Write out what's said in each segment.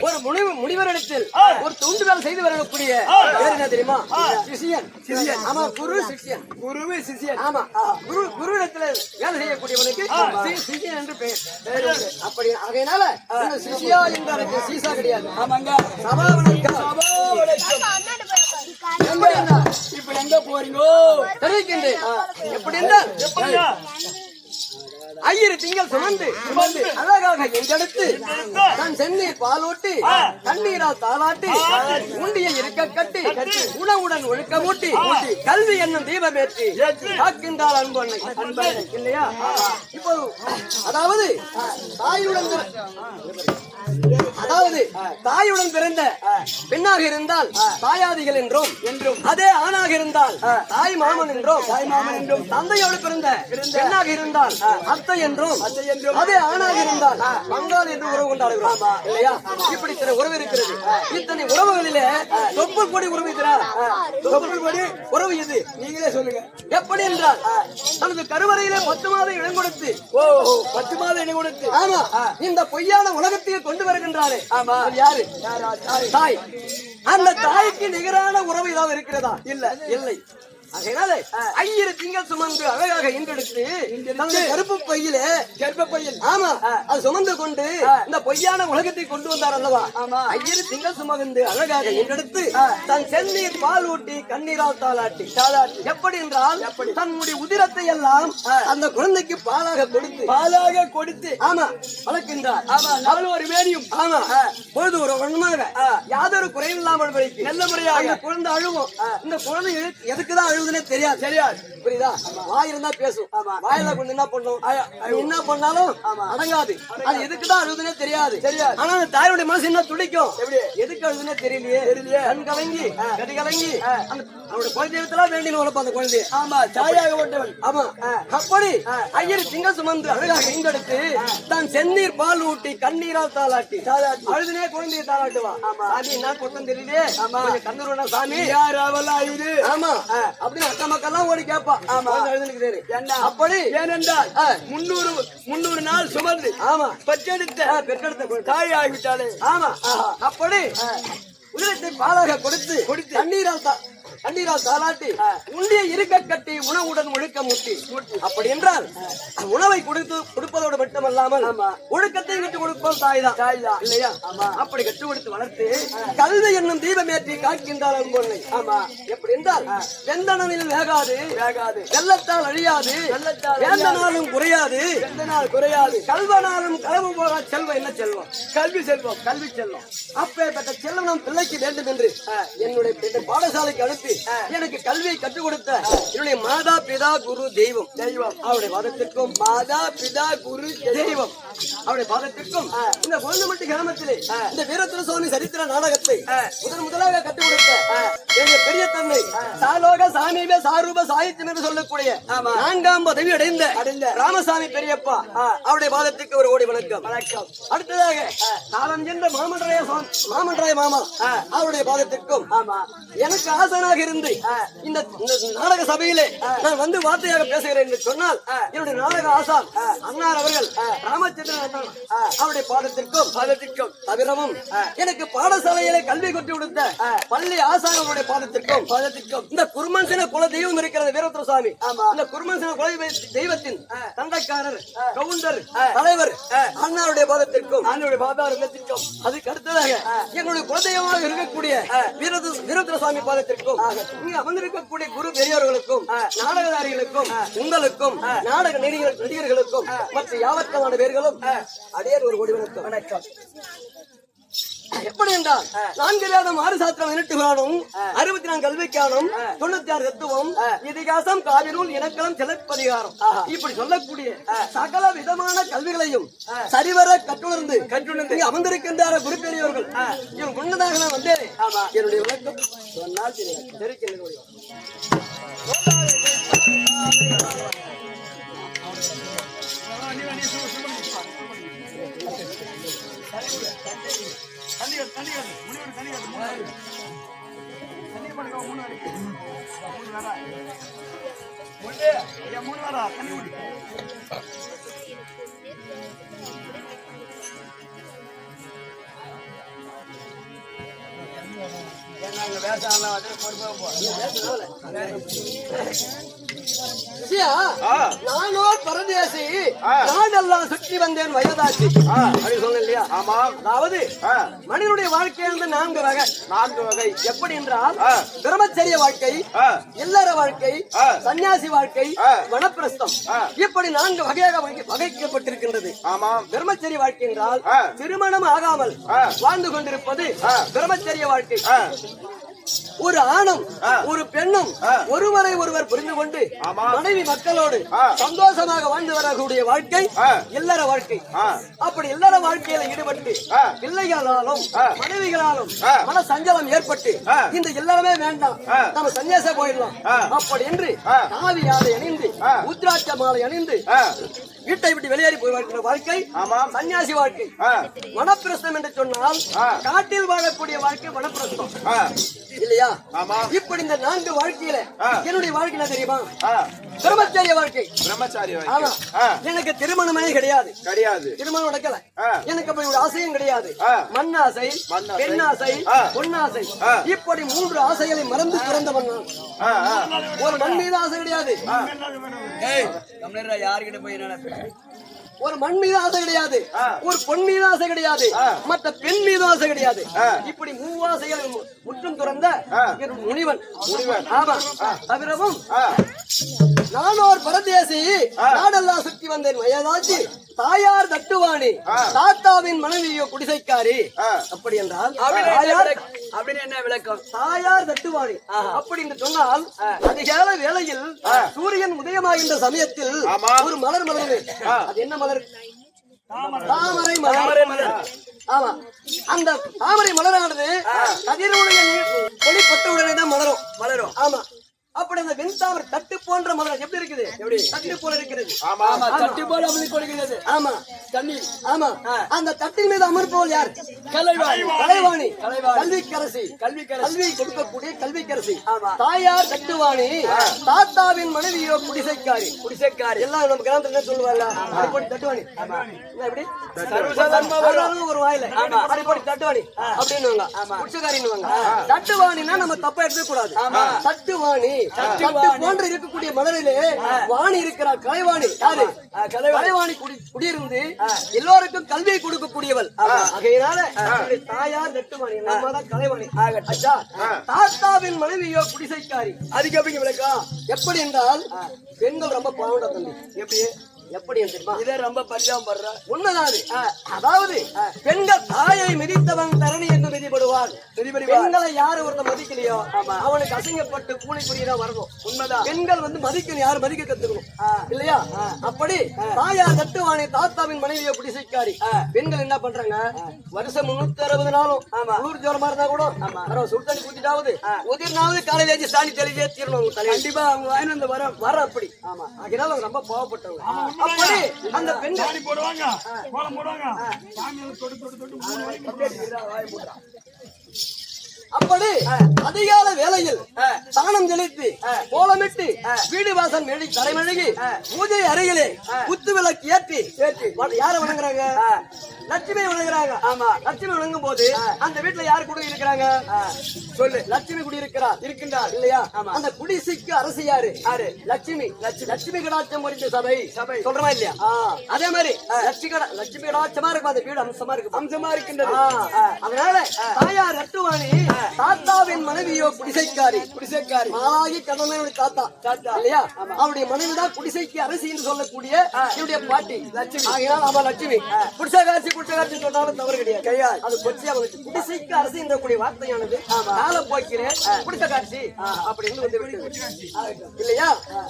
ஒரு முனிவரிடத்தில் ஒரு தொண்டு வேலை செய்து வரக்கூடிய என்ன தெரியுமா? சிஷியன். ஆமா, குரு சிஷியன். குருவே சிஷியன். ஆமா, குரு இடத்துல வேலை செய்யக்கூடியவனுக்கு சிஷியன் என்று பெயர். அப்படி ஆகையினால சிஷியா என்று சீசா கிடையாது. ஆமாங்க. இப்ப எங்க போறீங்கோ தெரிவிக்கின்றேன். எப்படி என்றால் ஐயரு திங்கள் சுமந்து அழகாக எங்கெடுத்து தன் சென்னீர் பாலூட்டி தண்ணீரால் தாளாட்டி உண்டிய இருக்க கட்டி உணவுடன் ஒழுக்க மூட்டி கல்வி என்னும் தீபமேற்றி காக்கின்றாள் அன்பு இல்லையா? இப்போ அதாவது தாயுடன் பிறந்த பெண்ணாக இருந்தால் தாயாதிகள் என்றும் அதே ஆணாக இருந்தால் தாய் மாமன் என்றும் தந்தையோடு பிறந்த பெண்ணாக இருந்தால் அத்தை என்றும் அதே ஆணாக இருந்தால் பங்காளி என்று உறவு கொண்டாடுகிறோம் இல்லையா? இப்படி சில உறவு இருக்கிறது. இத்தனை உறவுகளிலே தொப்புள் கொடி உறவு உறவு இது நீங்களே சொல்லுங்க. எப்படி என்றால் தனது கருவறையிலே 10 மாதம் இடம் கொடுத்து 10 மாதம் இடம் கொடுத்து ஆமா இந்த பொய்யான உலகத்தையே கொண்டு வருகின்றாரே. ஆமா, யாரு? தாய். அந்த தாய்க்கு நிகரான உறவு ஏதாவது இருக்கிறதா? இல்லை. அதனால ஐயரு திங்கள் சுமந்து அழகாக இன்றெடுத்து கருப்பு பையில் ஆமா அது சுமந்து கொண்டு இந்த பொய்யான உலகத்தை கொண்டு வந்தார் அல்லவா? ஐயரு திங்கள் சுமந்து அழகாக இன்றெடுத்து தன் சென்னீர் பால் ஊட்டி கண்ணீரால் தாளாட்டி எப்படி என்றால் தன்னுடைய உதிரத்தை எல்லாம் அந்த குழந்தைக்கு பாலாக கொடுத்து ஆமா வளர்க்கின்றார். அவள் ஒரு வேரியும் ஆமா பொழுது ஒரு ஒன்றாக யாதொரு குறைவில்லாமல் நல்ல முறையாக குழந்தை அழுவும். இந்த குழந்தை எதுக்குதான் தெரியாது. புரியுதா? வாய் இருந்தா பேசும். வாயில கொண்டு என்ன பண்ணும்? என்ன பண்ணாலும் அடங்காது. அது எதுக்குதான் அழுதுனே தெரியாது. ஆனா அந்த தாயோட மனசு என்ன துடிக்கும்? எதுக்கு அழுதுனே தெரியலையே. கண் கலங்கி கடி கலங்கி அவனோட குழந்தையெல்லாம் வேண்டின வளர்ப்ப அந்த குழந்தை. ஆமா, தாயாக ஓட்டவன். ஆமா, அப்படி ஐயர் திங்கள் சுமந்து அழகாக எங்கெடுத்து தான் சென்னீர் பால் ஊட்டி கண்ணீரால் தாளாட்டி அழுதுனே குழந்தைய தாளாட்டுவா. சாமி என்ன கொட்டம் தெரியலையே. கண்ணூர் சாமி யார் அவளா இது? ஆமா அப்படின்னு அக்கா மக்கள்லாம் ஓடி கேட்பா. அப்படி ஏனென்றால் 300 நாள் சுமந்து ஆமா பெற்றெடுத்த தாய் ஆகிவிட்டாலே. ஆமா, அப்படி உதிரத்தை பாலாக கொடுத்து தண்ணீரால் தாளாட்டி உண்டிய இருக்க கட்டி உணவுடன் ஒழுக்க மூட்டி. அப்படி என்றால் உணவை கொடுப்பதோடு மட்டுமல்லாமல் ஒழுக்கத்தை கற்றுக் கொடுப்போம் தாய் தான் இல்லையா? அப்படி கற்றுக் கொடுத்து வளர்த்து கல்வி என்னும் தீபமேற்றி காக்கின்றாள் அன்பொன்னை. ஆமா, எப்படி என்றால் வெந்தனில் வேகாது வெள்ளத்தால் அழியாது வேந்தனாலும் குறையாது கல்வனாலும் களவு போகா செல்வம். என்ன செல்வம்? கல்வி செல்வம். அப்பேற்பட்ட செல்வம் நம் பிள்ளைக்கு வேண்டும் என்று என்னுடைய பாடசாலைக்கு அனுப்பி எனக்கு கல்வியை கற்றுக் கொடுத்த என்னுடைய மாதா பிதா குரு தெய்வம் அவருடைய பாதத்திற்கும் மாதா பிதா குரு தெய்வம் அவருடைய பாதத்திற்கும் இந்த கோவிந்தமட்டி கிராமத்திலே இந்த வீரத்திர சுவாமி சரித்திர நாடகத்தை முதலாக கற்றுக் கொடுத்த எங்க பெரிய தந்தை சாலோக சாமீப சாரூப சாகித்யம் என்று சொல்லக்கூடிய 4ஆம் பதவி அடைந்த ராமசாமி பெரியப்பா அவருடைய பாதத்துக்கு ஒரு ஓடி வணக்கம். அடுத்ததாக காலம் சென்ற மாமன்றாய மாமா அவருடைய பாதத்திற்கும் எனக்கு ஆசனாக இருந்து இந்த நாடக சபையிலே நான் வந்து வார்த்தையாக பேசுகிறேன் என்று சொன்னால் என்னுடைய நாடக ஆசான் அண்ணார் அவர்கள் ராமச்சந்திரன் அவருடைய பாதத்திற்கும் தவிரவும் எனக்கு பாடசாலையிலே கல்வி கற்றுக் கொடுத்த பள்ளி ஆசானவருடைய பாதத்திற்கும் இந்த குருமன்சின குல தெய்வம் இருக்கிறது வீரத்திர சுவாமி. இந்த குருமன்சின குல தெய்வத்தின் தந்தைக்காரர் கவுண்டர் தலைவர் அண்ணாருடைய பாதத்திற்கும் அதுக்கு அடுத்ததாக எங்களுடைய குலதெய்வமாக இருக்கக்கூடிய வீரத்திர சுவாமி பாதத்திற்கும் இங்கு அமர்ந்திருக்கக்கூடிய குரு பெரியவர்களுக்கும் நாடகதாரிகளுக்கும் உங்களுக்கும் நாடக நடிகர்களுக்கும் மற்ற யாவற்றமான பேர்களும் அதே ஒரு கோடி வணக்கம். எப்படி என்றால் 4 வேதம் 6 சாஸ்திரம் 18 புராணம் 64 கல்விக்கானம் 96 தத்துவம் இதிகாசம் காவினூல் இலக்கணம் சிலப்பதிகாரம் இப்படி சொல்லக்கூடிய சகல விதமான கல்விகளையும் சரிவர கற்றுணர்ந்து அமர்ந்திருக்கின்ற குரு பெரியவர்கள் இவன் முன்னதாக நான் வந்தேன். என்னுடைய விளக்கம் சொன்னால் தெரிவிக்கின்ற நானோ பரதேசி நாடெல்லாம் சுற்றி வந்தேன் வயதாச்சு அப்படின்னு சொன்ன இல்லையா? அதாவது மனிதனுடைய வாழ்க்கை வந்து 4 வகை. எப்படி என்றால் பிரம்மச்சரிய வாழ்க்கை, இல்லற வாழ்க்கை, சன்னியாசி வாழ்க்கை, வனப்பிரஸ்தம் இப்படி 4 வகையாக வகைக்கப்பட்டிருக்கின்றது. பிரம்மச்சரிய வாழ்க்கை என்றால் திருமணம் ஆகாமல் வாழ்ந்து கொண்டிருப்பது பிரம்மச்சரிய வாழ்க்கை. ஒரு ஆணும் ஒரு பெண்ணும் ஒருவரை ஒருவர் புரிந்து கொண்டு மனைவி மக்களோடு சந்தோஷமாக வாழ்ந்து வரக்கூடிய வாழ்க்கை இல்லற வாழ்க்கை. அப்படி இல்லற வாழ்க்கையில ஈடுபட்டு பிள்ளைகளாலும் மனைவிகளாலும் மன சஞ்சலம் ஏற்பட்டு இந்த இல்லறமே வேண்டாம், நம்ம சன்னியாச போயிடலாம் அப்படி என்று காவி ஆடை அணிந்து உத்ராட்ச மாலை அணிந்து வீட்டை விட்டு வெளியேறி போய் வாழ்க்கிற வாழ்க்கை சன்னியாசி வாழ்க்கை. வனப்பிரஸ்தம் என்று சொன்னால் காட்டில் வாழக்கூடிய வாழ்க்கை வனப்பிரஸ்தம் இல்லையா? இப்படி இந்த 4 வாழ்க்கையில என்னுடைய வாழ்க்கை தெரியுமா? பிரம்மச்சாரிய வாழ்க்கை. எனக்கு திருமணமே கிடையாது, திருமணம் நடக்கல. எனக்கு அப்படி ஒரு ஆசையும் கிடையாது. மண் ஆசை, பெண் ஆசை, பொன்னாசை இப்படி 3 ஆசைகளை மறந்து பிறந்தவன் நான். ஒரு மண் மீது ஆசை கிடையாது, யாருக்கிட்ட போய் ஒரு மண் மீது ஆசை கிடையாது, ஒரு பொன் மீது ஆசை கிடையாது, மற்ற பெண் மீது ஆசை கிடையாது. இப்படி 3 ஆசைகள் முற்றும் துறந்த முனிவன். ஆமா, தவிரவும் நானோர் பரதேசி நாடெல்லாம் சுற்றி வந்தேன் வயதாச்சு தாயார் தட்டுவாணி தாத்தாவின் மனைவியோ குடிசைக்காரி. அப்படி என்றால் அப்படின்னு என்ன விளக்கம்? தாயார் தட்டுவாணி அப்படி என்று சொன்னால் அதிகால வேளையில் சூரியன் உதயமாகின்ற சமயத்தில் ஒரு மலர் மலர். அது என்ன மலர்? தாமரை மலர். ஆமா, அந்த தாமரை மலரானது கதிரவுடைய வெளிப்பட்ட உடனே தான் மலரும். ஆமா, அப்படி அந்த வெண்தாமரை தட்டு போன்ற மலர் எப்படி இருக்குது? எப்படி தட்டு போல இருக்கிறது? தட்டு போல அமர்ந்து கொடுக்கிறது. ஆமா, தண்ணீர். ஆமா, அந்த தட்டின் மீது அமர்ப்போல் யார்? கலைவாணி, கல்விக்கரசி, கல்வி கொடுக்கக்கூடிய கல்விக்கரசி. தாயார் தட்டுவாணி தாத்தாவின் மனைவியோ குடிசைக்காரி. எல்லாம் நம்ம கிராமத்துல என்ன சொல்லுவாங்க? அடிப்படி தட்டுவாணி. எப்படி ஒரு வாயில அடிப்படி தட்டுவாணி அப்படின்னு குடிசைக்காரின்னு. தட்டுவாணின்னா நம்ம தப்பா எடுக்க கூடாது. தட்டுவாணி தட்டு போன்று இருக்கக்கூடிய மலரிலே வாணி இருக்கிறார். கலைவாணி யாரு? கலைவாணி குடியிருந்து எல்லோருக்கும் கல்வியை கொடுக்கக்கூடியவள். ஆகையினால தாயார் தட்டுவாணி, நம்ம தான் கலைவாணி. தாத்தாவின் மனைவியோ குடிசைக்காரி. அதுக்கு எப்படி விளக்கம்? எப்படி என்றால் பெண்கள் ரொம்ப பாவண்டா தம்பி. எப்படி தெரியுமா? இதே ரொம்ப பரிதாபம் படுற உண்மைதான். அதாவது பெண்கள் தாயை மிதித்தவன் தரணி என்று மிதிப்படுவார். பெண்களை யாரு ஒருத்த மதிக்கலையோ அவனுக்கு அசிங்கப்பட்டு கூலி புரியதான் வரணும். உண்மைதான். பெண்கள் வந்து மதிக்கணும், யாரு மதிக்க கத்துக்கணும் இல்லையா? அப்படி தாயார் தட்டுவானே தாத்தாவின் மனைவியை குடிசைக்காரி. பெண்கள் என்ன பண்றாங்க? வருஷம் 360 நாளும் குளிர் ஜோரமா இருந்தா கூட சுடுதண்ணி குடிச்சிட்டாவது உதிர்னாவது காலையில ஏற்றி சாணி தெளிஞ்சே தீரணும். கண்டிப்பா அவங்க வாங்கி அந்த வர அப்படி. ஆமா, அதனால அவங்க ரொம்ப பாவப்பட்டவங்க. அப்படி அந்த பெண்கள் போடுவாங்க, கோலம் போடுவாங்க, அப்படி அதிகால வேளையில் தானம் செலுத்தி கோலமிட்டு வீடு வாசல் மெழி தலைமெழுகி பூஜை அறையிலே குத்து விளக்கு ஏற்றி யார வணங்குறாங்க? லட்சுமி வணங்குறாங்க. ஆமா, லட்சுமி வணங்கும் போது அந்த வீட்டுல யாரு குடி இருக்கிறாங்க? சொல்லு. லட்சுமி குடி இருக்கின்றார் இல்லையா? அந்த குடிசைக்கு அரசு யாரு? லட்சுமி. லட்சுமி கடாட்சம் குறித்த சபை சொல்றமா இல்லையா? அதே மாதிரி லட்சுமி கடாட்சமா இருக்கும் அந்த வீடு, அம்சமா இருக்கின்றது. அதனால தாயார் ரட்டுவாணி தாத்தாவின் மனைவியோ குடிசைக்காரி மாலாகி கதமையுடைய தாத்தா இல்லையா அவருடைய மனைவிதான் குடிசைக்கு அரசி என்று சொல்லக்கூடிய என்னுடைய பாட்டி லட்சுமி. ஆகையால் அவ லட்சுமி குடிசைக்காட்சி சொன்னாலும் தவறு கிடையாது. அது கொச்சி அவளுக்கு குடிசைக்கு அரசு என்ற கூடிய வார்த்தையானது கால போக்கிறேன் குடிசைக்காட்சி அப்படின்னு வந்து இல்லையா.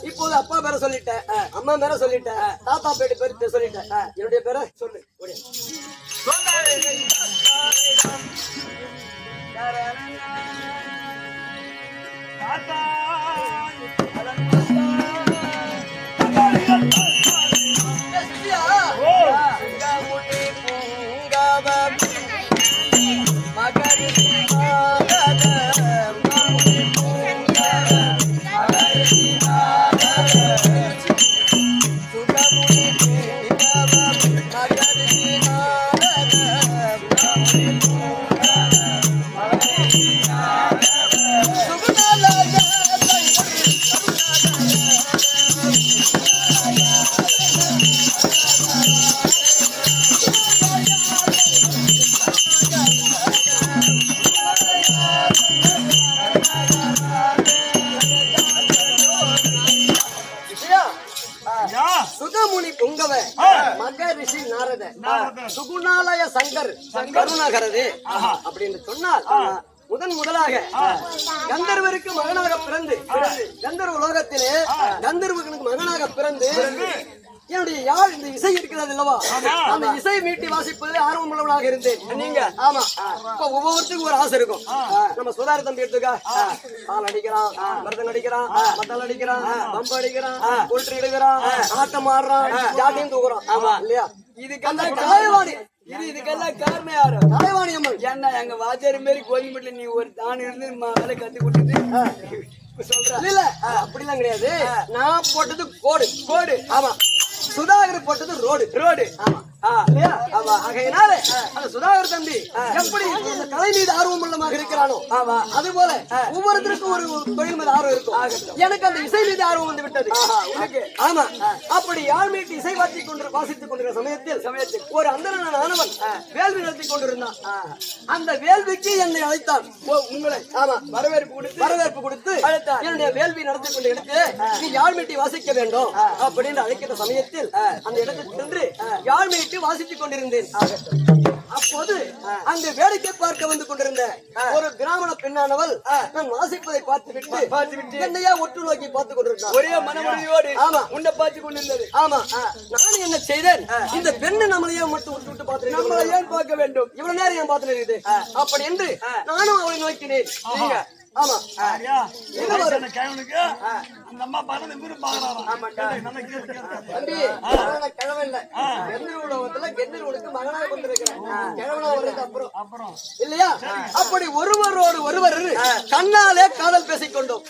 இப்போது அப்பா பேரை சொல்லிட்டேன், அம்மா பேரை சொல்லிட்டேன், தாத்தா பேரு சொல்லிட்டேன். என்னுடைய பேரை சொல்லு. சுகமுனி புங்கவ மகரிஷி நாரத சுகுணாலய சங்கர் கருணாகரது அப்படின்னு சொன்னால் முதலாக கந்தர்வருக்கு மகனாக பிறந்து கந்தர்வ உலகத்திலே கந்தர்வனுக்கு மகனாக பிறந்து என்னுடைய யாழ் இந்த இசை இருக்கிறது அல்லவா அந்த இசை மீட்டி வாசிப்பதில் ஆர்வம் உள்ளவனாக இருந்தேன். நீங்க ஆமா இப்ப ஒவ்வொருத்தருக்கும் ஒரு ஆசை இருக்கும். நம்ம சுதார தம்பி எடுத்துக்கா ஆள் அடிக்கிறான், மருதன் அடிக்கிறான், மத்தல் அடிக்கிறான், பம்பு அடிக்கிறான், கொல்ட்ரி எடுக்கிறான், ஆட்டம் ஆடுறான், ஜாட்டியும் தூக்குறான். ஆமா இல்லையா? இதுக்கெல்லாம் கலைவாணி இதுக்கெல்லாம் காரணம் யாரு? கலைவாணி அம்மன். ஏன்னா எங்க வாத்தியார் மாரி கோயில்பட்டில நீ ஒரு தான் இருந்து வேலை கத்து கொடுத்துட்டு சொல்ற இல்ல அப்படிலாம் கிடையாது. நான் போட்டது கோடு ஆமா, சுதாகர் போட்டது ரோடு ஆமா இல்லையா? ஆமா. ஆகையினால அந்த சுதாகர் தம்பி எப்படி இந்த கலை மீது ஆர்வம் உள்ளமாக இருக்கிறானோ ஆமா அது போல ஒவ்வொருத்தருக்கும் ஒரு தொழில் மீது ஆர்வம் இருக்கும். எனக்கு அந்த இசை மீது ஆர்வம் வந்து விட்டது. ஆமா அப்படி யாழ் மீட்டு இசை வாசித்துக் கொண்டிருக்கிற சமயத்தில் ஒரு அந்தரன் ஆனவன் வேள்வி நடத்தி கொண்டிருந்தான். அந்த வேள்விக்கு என்னை அழைத்தான். உங்களை ஆமா வரவேற்பு கொடுத்து என்னுடைய வேள்வி நடத்தி கொண்டு எடுத்து நீ யாழ் மீட்டி வாசிக்க வேண்டும் அப்படின்னு அழைக்கிற சமயத்தில் அந்த இடத்துக்கு சென்று யாழ் மீட்டி வாசித்துக் கொண்டிருந்தேன். அப்போது அங்கு வேடிக்கை பார்க்க வந்து கொண்டிருந்த ஒரு கிராமண பெண்ணானவள் நான் வாசிப்பதை பார்த்துவிட்டு என்னையா ஒட்டு நோக்கி பார்த்துக் கொண்டிருந்தான். ஒரே மனமுறையோடு ஆமா உன்னை பார்த்து கொண்டிருந்தது. ஆமா நான் என்ன செய்தேன், இந்த பெண்ணு நம்மளையே மட்டும் விட்டு பார்த்து நம்மளை ஏன் பார்க்க வேண்டும், இவ்வளவு நேரம் ஏன் பார்த்து இருக்குது அப்படி என்று நானும் அவளை நோக்கினேன். நீங்க ஆமா மகனாக கொண்டிருக்கிறேன் இல்லையா? அப்படி ஒருவரோடு ஒருவர் கண்ணாலே காதல் பேசிக் கொண்டோம்.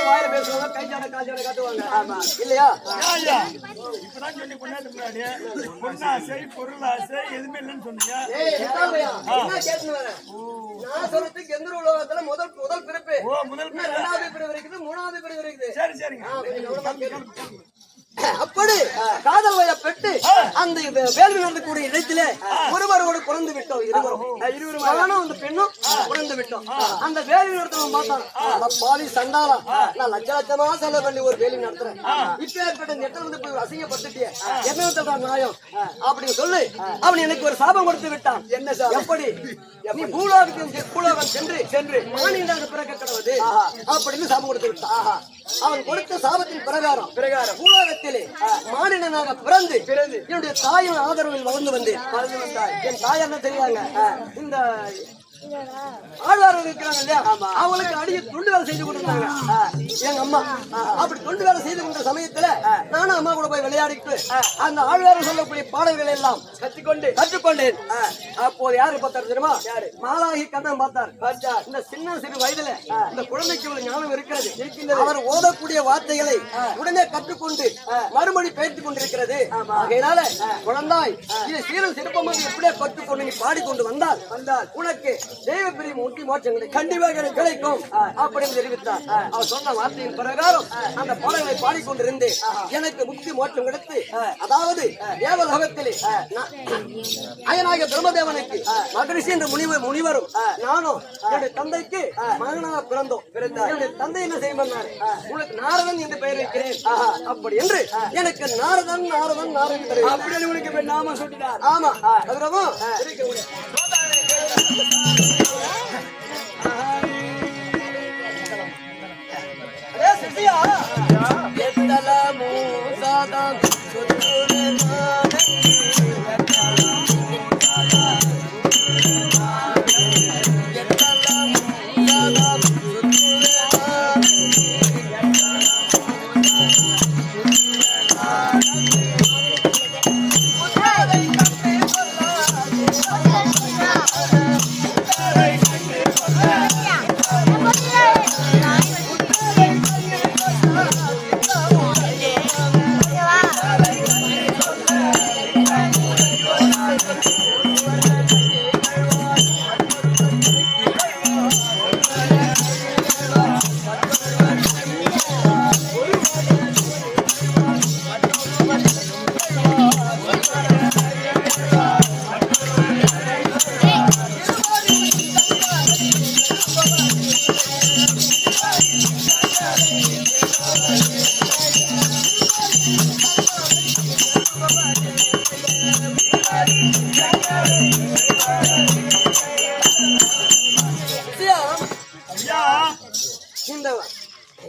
வாயில பேசுவாங்க, கைச்சாட காய்ச்சாட காட்டுவாங்க. ஆமா இல்லையா? நான் சொல்றதுக்கு எந்த உலகத்துல முதல் பிறப்பு, இரண்டாவது பிறகு இருக்குது, மூணாவது பிறகு இருக்குது. அப்படி காதல் வய பெற்று அந்த வேள்வி நடந்தக்கூடிய இடத்திலே ஒருவரோடு பிறந்து விட்டோம். இருவரும் அந்த பெண்ணும் பிறந்து விட்டோம். அந்த வேள்வி நடத்தவன் பார்த்தான், பாவி சண்டாளா, நான் லட்சமா செலவு பண்ணி ஒரு வேள்வி நடத்துறேன், இப்ப ஏற்பட்ட நெட்டல் வந்து போய் அசிங்கப்பட்டுட்டிய என்ன சொல்றா நியாயம் அப்படின்னு சொல்லி அவன் எனக்கு ஒரு சாபம் கொடுத்து விட்டான். என்ன எப்படி நீ பூலோகம் சென்று மானியனாக பிறக்க கடவுது அப்படின்னு சாபம் கொடுத்து விட்டான். அவன் கொடுத்த சாபத்தின் பிரகாரம் பூலோகத்திலே மானிடனாக பிறந்து என்னுடைய தாயின் ஆதரவில் வளர்ந்து வந்தேன். என் தாய் என்ன தெரியாங்க, இந்த ஆழ்வார்கள் இருக்கிறாங்க இல்லையா, அவங்களுக்கு அடிய தொண்டு வேலை செய்து கொண்டிருந்தாங்க எங்க அம்மா. அப்படி தொண்டு வேலை செய்து கொண்ட சமயத்துல நானும் அம்மா கூட போய் விளையாடிட்டு அந்த ஆழ்வார்கள் சொல்லக்கூடிய பாடல்கள் எல்லாம் கற்றுக்கொண்டேன். அப்போது யாரு பார்த்தாரு தெரியுமா? மாலாகி கண்ணன் பார்த்தார். இந்த சின்ன சிறு வயதுல இந்த குழந்தைக்கு ஒரு ஞானம் இருக்கிறது, அவர் ஓதக்கூடிய வார்த்தைகளை உடனே கற்றுக்கொண்டு மறுமொழி பெயர்த்துக் கொண்டிருக்கிறது. ஆகையினால குழந்தாய் இதை சீரல் சிறப்பமாக எப்படியே கற்றுக்கொண்டு நீ பாடிக்கொண்டு வந்தால் உனக்கு தெய்வ பிரிவு முக்தி மோட்சங்களை கண்டிப்பாக கிடைக்கும் அப்படின்னு தெரிவித்தார். அவர் சொன்ன வார்த்தையின் பிரகாரம் அந்த பாடல்களை பாடிக்கொண்டிருந்து எனக்கு முக்தி மோட்சம் கிடைத்து, அதாவது தேவலோகத்திலே அயனாகிய பிரம்மதேவனுக்கு மகரிஷி என்ற முனிவரும் நானும் என்னுடைய தந்தைக்கு மகனாக பிறந்தோம். என்னுடைய தந்தை என்ன செய்வார், உங்களுக்கு நாரதன் என்று பெயர் வைக்கிறேன் அப்படி என்று எனக்கு நாரதன் நாரதன் நாரதன் அப்படின்னு உனக்கு நாம சொல்லிட்டார். ஆமா, அதுவும்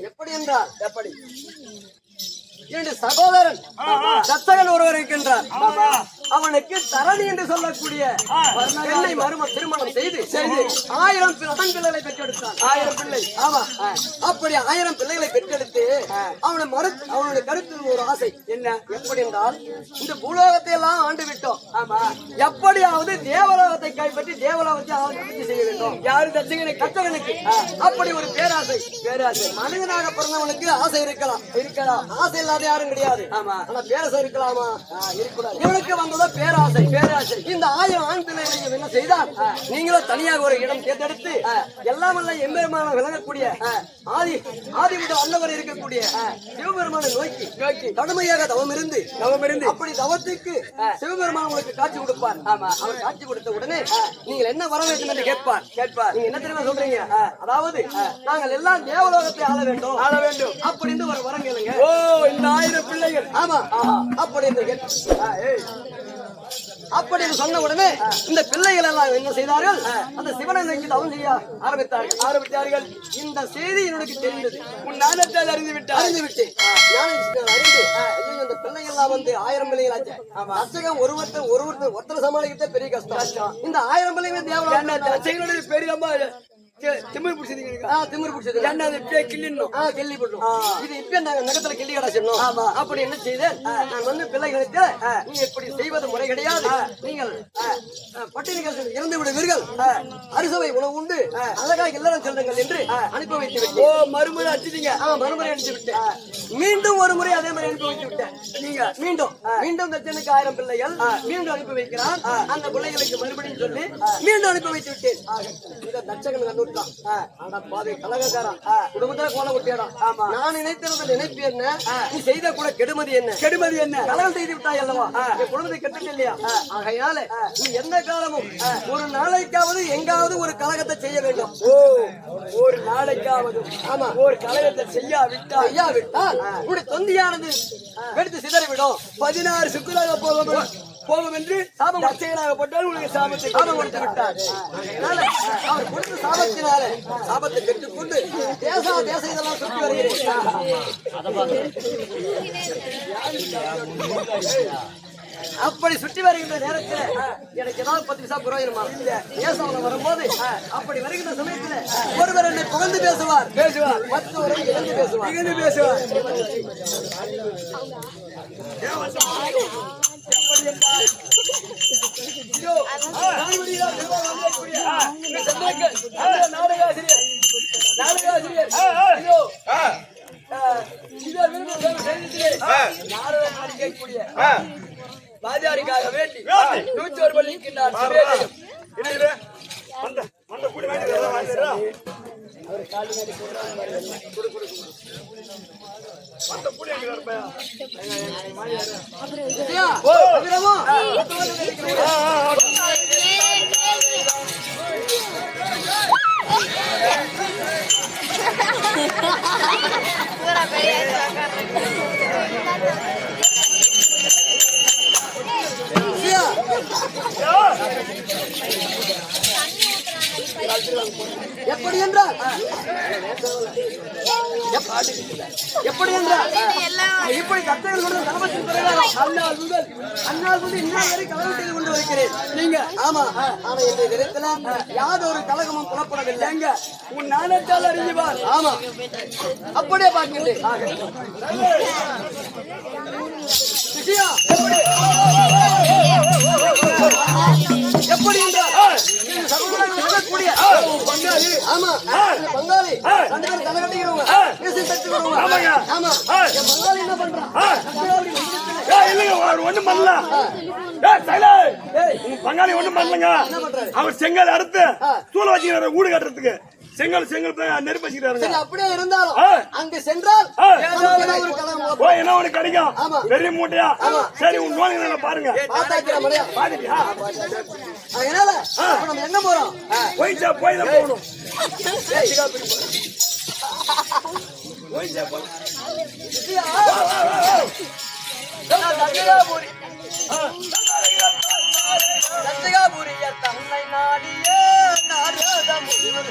எப்படி என்றால் எப்படி இரண்டு சகோதரன் தத்தகன் ஒருவர் இருக்கின்றார். அவனுக்கு தரணி என்று சொல்லக்கூடிய பெண்ணை திருமணம் செய்து 1000 பெண் பிள்ளைகளை பெற்றெடுத்தான். 1000 பிள்ளை. ஆமா, அப்படி 1000 பிள்ளைகளை பெற்றெடுத்து அவனுடைய கருத்தில் ஒரு ஆசை என்ன, எப்படி என்றால் இந்த பூலோகத்தை எல்லாம் ஆண்டு விட்டோம். ஆமா, எப்படியாவது தேவலோகத்தை கைப்பற்றி தேவலோகத்தை ஆட்சி செய்ய வேண்டும். யாரு தத்தகனுக்கு அப்படி ஒரு பேராசை. மனிதனாக பிறந்தவனுக்கு ஆசை இருக்கலாம், ஆசை இல்லாத யாரும் கிடையாது. ஆமா, ஆனா பேராசை இருக்கலாமா? இருக்கக்கூடாது. இவனுக்கு வந்ததோ பேராசை. இந்த 1000 ஆண் பிள்ளைகளை என்ன செய்தார், நீங்களும் தனியாக ஒரு இடம் தேர்ந்தெடுத்து எல்லாம் அல்ல எம்பெருமான விளங்கக்கூடிய ஆதி முதல் அன்னவரை இருக்கக்கூடிய சிவபெருமான நோக்கி கடுமையாக தவம் இருந்து அப்படி தவத்துக்கு சிவபெருமான் உங்களுக்கு காட்சி கொடுப்பார். அவர் காட்சி கொடுத்த உடனே நீங்கள் என்ன வர வேண்டும் என்று கேட்பார். நீங்க என்ன தெரியுமா சொல்றீங்க, அதாவது நாங்கள் எல்லாம் தேவலோகத்தை ஆள வேண்டும் அப்படின்னு ஒரு வரம் கேளுங்க. ஓ, இந்த 1000 பிள்ளைகள். ஆமா, அப்படி அப்படின்னு சொன்ன உடனே இந்த பிள்ளைகள் எல்லாம் என்ன செய்தார்கள், அந்த சிவனை நோக்கி தவம் செய்ய ஆரம்பித்தார்கள். இந்த செய்தி எனக்கு தெரிந்தது, உன் ஞானத்தால் அறிந்து விட்டேன். இந்த பிள்ளைகள் எல்லாம் வந்து 1000 பிள்ளைகள் ஆச்சு. அர்ச்சகம் ஒருத்தர் சமாளிக்கிறதே பெரிய கஷ்டம். இந்த 1000 பிள்ளைகள் தேவலோகத்தினுடைய பெரிய திமிர் பிடிச்சது என்ன கிள்ளி போடணும். இது இப்ப நகத்துல கிள்ளி கடாச்சிடணும். அப்படி என்ன செய்தேன், நான் வந்து பிள்ளைகளுக்கு நீ இப்படி செய்வது முறை கிடையாது, நீங்கள் பட்டினிகள் இறந்து விடுவீர்கள், அரிசவை உணவு உண்டு, அழகாக எல்லாரும் செல்லுங்கள் என்று அனுப்பி வைத்து விட்டேன். மறுமுறை அடிச்சுட்டீங்க? மறுமுறை அடிச்சு விட்டேன். மீண்டும் ஒரு முறை அதே மாதிரி அனுப்பி வைத்து விட்டேன். நீங்க மீண்டும் தச்சனுக்கு 1000 பிள்ளைகள் மீண்டும் அனுப்பி வைக்கிறான். அந்த பிள்ளைகளுக்கு மறுபடியும் சொல்லி மீண்டும் அனுப்பி வைத்து விட்டேன். தச்சகன் குடும்பத்துல கோல விட்டியாடான். நான் நினைத்திருந்த நினைப்பு என்ன, நீ செய்த கூட கெடுமதி என்ன கலகம் செய்து விட்டாய் அல்லவா, என் குடும்பத்தை கெட்டு இல்லையா? ஆகையால நீ எந்த காலமும் ஒரு நாளைக்காவது எங்காவது ஒரு கலகத்தை செய்ய வேண்டும். ஒரு நாளைக்காவது ஆமா ஒரு கலகத்தை செய்யாவிட்டால் உடைய தொந்தியானது வெடித்து சிதறிவிடும். 16 சுக்குலாக போகும் என்று சாபம் அச்சையனாகப்பட்டால் உங்களுக்கு சாபம் கொடுத்து விட்டார். அவர் கொடுத்த சாபத்தை பெற்றுக்கொண்டு தேச இதெல்லாம் சுற்றி வருகிறேன். அப்படி சுற்றி வருகின்ற நேரத்தில் எனக்கு ஏதாவது 10 நிமிஷம் புரோஜனமா தேசம் வரும்போது அப்படி வருகின்ற சமயத்தில் ஒருவர் என்னை புகழ்ந்து பேசுவார், மற்றொருவர் இழந்து பேசுவார். பாஜாரிக்காக வேண்டி 101 பள்ளிக்கு நான் எப்படி என்றால் இப்படி கத்தைகள் கொண்டு கலவரத்தின் பிறகு அந்நாள் முதல் இந்நாள் வரை கலவரம் செய்து கொண்டு வருகிறேன். நீங்க ஆமா, ஆனா இந்த விதத்துல யாதொரு கலகமும் புலப்படவில்லை. உன் நாணத்தால் அறிஞ்சுவார். ஆமா, அப்படியே பார்க்கிறேன். எப்படி என்றால் சகோதரக்கூடிய பங்காளி, ஆமா பங்காளி தலை கட்டிக்கிறவங்க, ஆமா பங்காளி என்ன பண்றான்? ஒண்ணும் பண்ணல, பங்காளி ஒண்ணும் பண்ணலங்க. அவர் செங்கல் அறுத்து சூழ வச்சுக்கிறாரு வீடு கட்டுறதுக்கு. செங்கல் நெருப்பு வச்சுக்கிறாரு. அப்படியே இருந்தாலும் அங்க சென்றால் என்ன ஒண்ணு கிடைக்கும், பெரிய மூட்டையா. சரி, உன் நோய் பாருங்க. அதனால நம்ம எங்க போறோம்? போயிட்டா போய் தான் போகணும். தன்னை நாடியே நாரத முனிவர்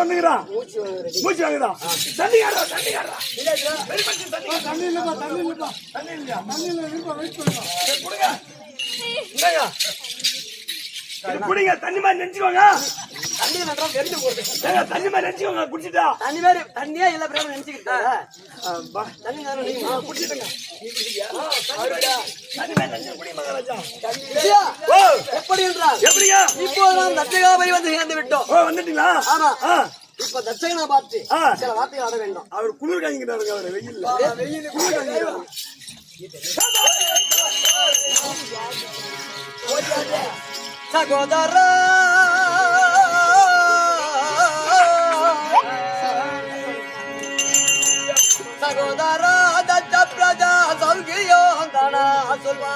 வந்துக்கிறான். மூச்சு வாங்குதான். தண்ணி குடிங்க. தண்ணி மாதிரி நினைச்சுக்கோங்க. தண்ணி மாதிரி நினைச்சுக்கோங்க. குடிச்சிட்டா தண்ணி மாதிரி தண்ணியா இல்ல பிரேம நினைச்சுக்கிட்டா தண்ணி குடிச்சிட்டுங்க. எப்படி என்றால் எப்படிங்க? இப்போ நாம் தட்சகாபுரி வந்து சேர்ந்து விட்டோம். வந்துட்டீங்களா? ஆமா. இப்ப தட்சகனா பார்த்து சில வார்த்தைகள் ஆட வேண்டும். அவர் குளிர் காய்க்கிறாருங்க. அவர் வெயில் குளிர் காய்க்கிறாரு. சகோதரா சகோதரா தச்ச பிரஜா சௌகியோ தானா சொல்வா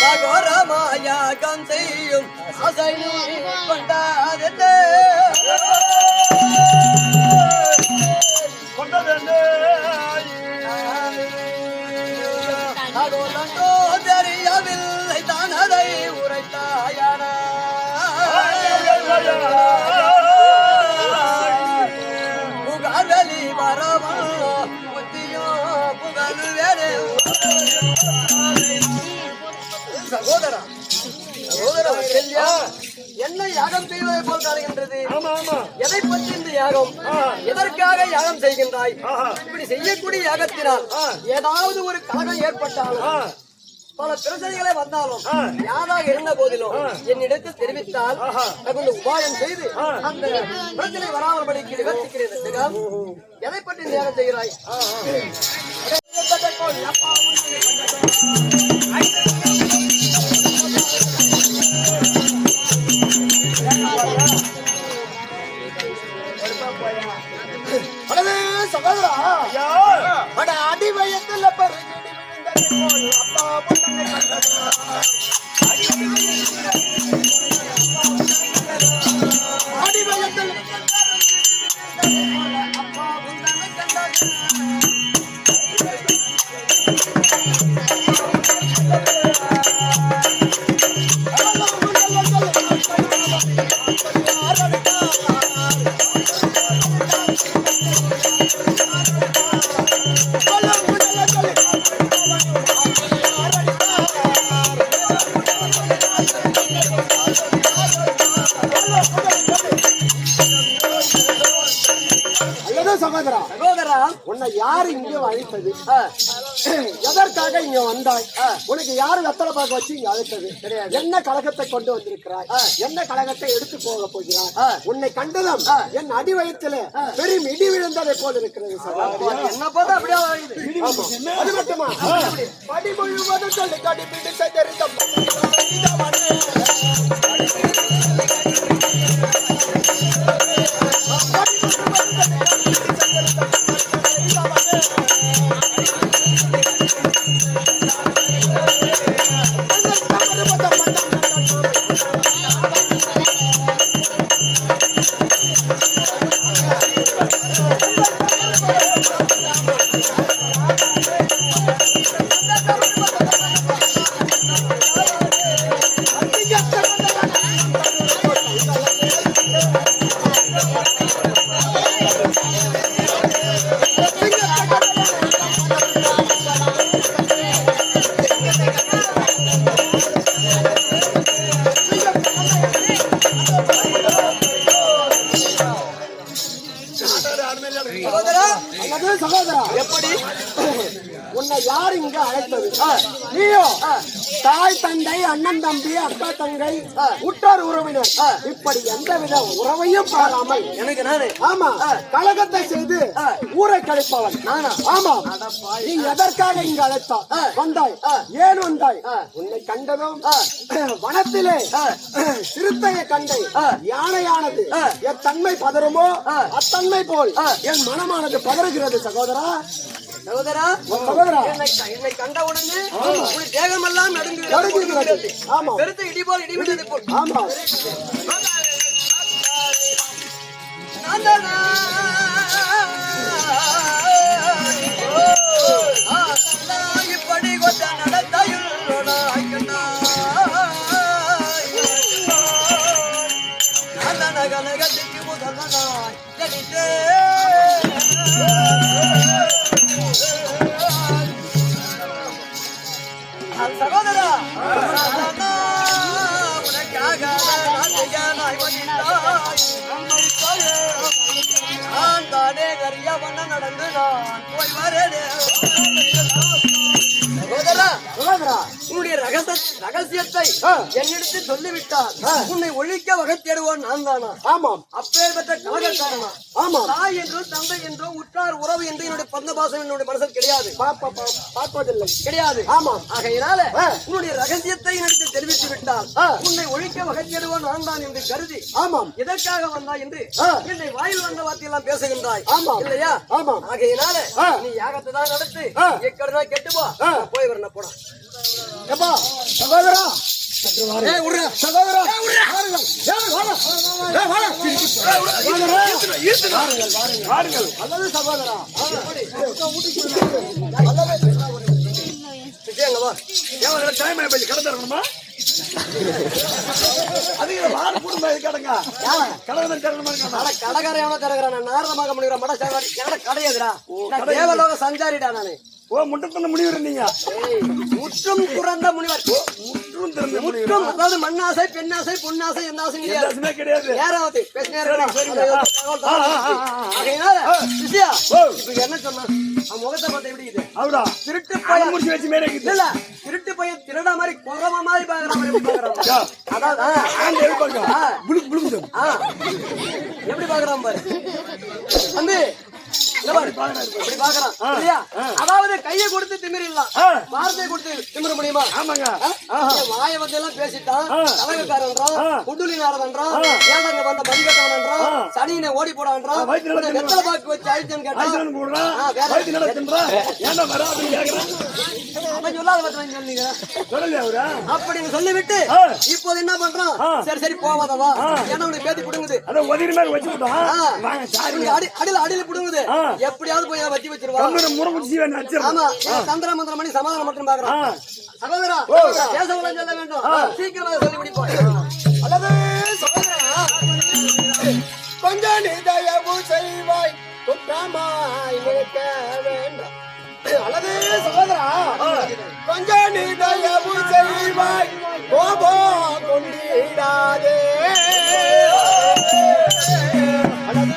சகோரமாயாகம் செய்யும் அசை கொண்டாதே அதோ தெரியவில்லை தான் அதை உரைத்தாயான புகழி வரவோ புத்தியோ புகழ் வேறு சகோதரா என்ன யாகம் செய்வதை போல் காணுகின்றது. எதை பற்றி இந்த யாகம், எதற்காக யாகம் செய்கின்றாய்? இப்படி செய்யக்கூடிய யாகத்தினால் ஏதாவது ஒரு கலகம் ஏற்பட்டாலும் பல பிரச்சனைகளே வந்தாலும் யாராக இருந்த போதிலும் என்னிடத்தில் தெரிவித்தால் தகுந்த உபாயம் செய்து அந்த பிரச்சனை வராமல் படிக்க நிவர்த்திக்கிறேன். எதை பற்றி இந்த யாகம் செய்கிறாய்? அடி வயத்துல அடி வயத்தில் அல்லது சகோதரா சகோதரா உன்னை யாரு இங்க அழைத்தது? எதற்காக இங்க வந்தாய்? உனக்கு யாரு வெத்தலை பாக்க வச்சு இங்க அழைத்தது? கிடையாது. என்ன கழகத்தை கொண்டு வந்திருக்கிறாய்? என்ன கழகத்தை எடுத்து போக போகிறாய்? உன்னை கண்டதும் என் அடி வயிற்றில பெரும் இடி விழுந்ததை போல் இருக்கிறது சகோதரா. என்ன பார்த்தா அப்படியே ஆகுது. அது மட்டுமா படி முழுவதும் சொல்லி கடி பிடித்த தெரிந்த சகோதரா எப்படி உன்னை யார் இங்க அழைத்தது? நீயோ தாய் தந்தை அண்ணன் தம்பி அக்கா தங்கை உற்றார் உறவினர் இப்படி எந்தவித உறவையும் பாராமல் எனக்கு நானு ஆமா கழகத்தை செய்து ஊரை கழிப்பவன் நானா? ஆமா. நீ எதற்காக இங்க அழைத்தா வந்தாய்? ஏன் வந்தாய்? உன்னை கண்டதும் வனத்திலே சிறுத்தையை கண்டை யானையானது என் தன்மை பதறுமோ அத்தன்மை போல் என் மனமானது பதறுகிறது சகோதரா. சகோதரா சகோதரா என்னை கண்ட உடனே உன் தேகமெல்லாம் நடுங்குகிறது. ஆமா பெருத்த இடி போல் இடி விட்டது போல். ஆமா இப்படி கொண்ட நடத்தையில் கனகத்துக்கு முதல்வனாய் ஜனித்தே சகோதரா உனக்காக நான் தானே கரியவன நடந்து நான் போய் வரேன். சகோதரா சகோதரா உன்னுடைய ரகசியத்தை என்னிடத்தில் சொல்லிவிட்டால் உன்னை ஒழிக்க வகை தேடுவோன் நான் தானா? ஆமாம். அப்பேற்பட்ட கலகக்காரனா? ஆமாம். தாய் என்றோ தந்தை என்றோ உற்றார் உறவு என்று என்னுடைய பந்த பாசம் என்னுடைய மனசில் கிடையாது, பார்ப்பதில்லை கிடையாது. ஆமாம். ஆகையினால உன்னுடைய ரகசியத்தை எனக்கு தெரிவித்து விட்டால் உன்னை ஒழிக்க வகை தேடுவோன் நான் தான் என்று கருதி ஆமாம் எதற்காக வந்தாய் என்று என்னை வாயில் வந்த வார்த்தையெல்லாம் பேசுகின்றாய் ஆமாம் இல்லையா? ஆமாம். ஆகையினால நீ யாகத்தை தான் நடத்து எக்கடனா கெட்டுப்போ போய் வரணும் போடா. எப்பா சகோதரா சகோதரா அல்லது சகோதரா கடத்தரணுமா கடகார எவனோ திறக்கிறான் நாரதமாக முடிகிற மட கடையாதுடா. தேவலோக சஞ்சாரிடா நானு. முட்டத்தன முடிவு நீங்க முற்றும் துறந்த முனிவர். முற்றும் அதாவது மண்ணாசை பெண்ணாசை பொன்னாசை எந்த ஆசை கிடையாது. யாராவது என்ன சொன்னா முகத்தை பார்த்து எப்படி இது அவரா திருட்டு பையன் முடிச்சு வச்சு மேலே இல்ல திருட்டு பையன் திருடா மாதிரி குறவ மாதிரி பாக்குறான். அதாவது எப்படி பாக்குறான் பாரு வந்து அதாவது கையை கொடுத்து திமிரலாம் வார்த்தையை கொடுத்து திமிர முடியுமா? ஆமாங்க. வாயை வந்து எல்லாம் பேசிட்டான். கலகக்காரன்றான், குண்டுலி நாரதன்றான், ஏதாங்க வந்த மதிக்கட்டவன்றான், சனியினை ஓடி போடான்றான், வெத்தலை பாக்கு வச்சு அழிச்சேன்னு கேட்டான். அப்படின்னு சொல்லிவிட்டு இப்போது என்ன பண்றான்? சரி சரி போவாதவா ஏன்னா உனக்கு பேத்தி புடுங்குது அடியில புடுங்குது எப்படியாவது போய் வச்சு வச்சிருவான். ஆமா சந்திர மந்திரம் பண்ணி சமாதானம் மட்டும் பாக்குறான். சகோதரா பேசவெல்லாம் சொல்ல வேண்டும், சீக்கிரமாக சொல்லி முடிப்போம். அல்லது சகோதரா கொஞ்சம் நீ தயவு செய்வாய் குற்றமாய் நிற்க வேண்டாம். அல்லது சகோதரா கொஞ்சம் நீ தயவு செய்வாய் கோபோ கொண்டிடாதே. அல்லது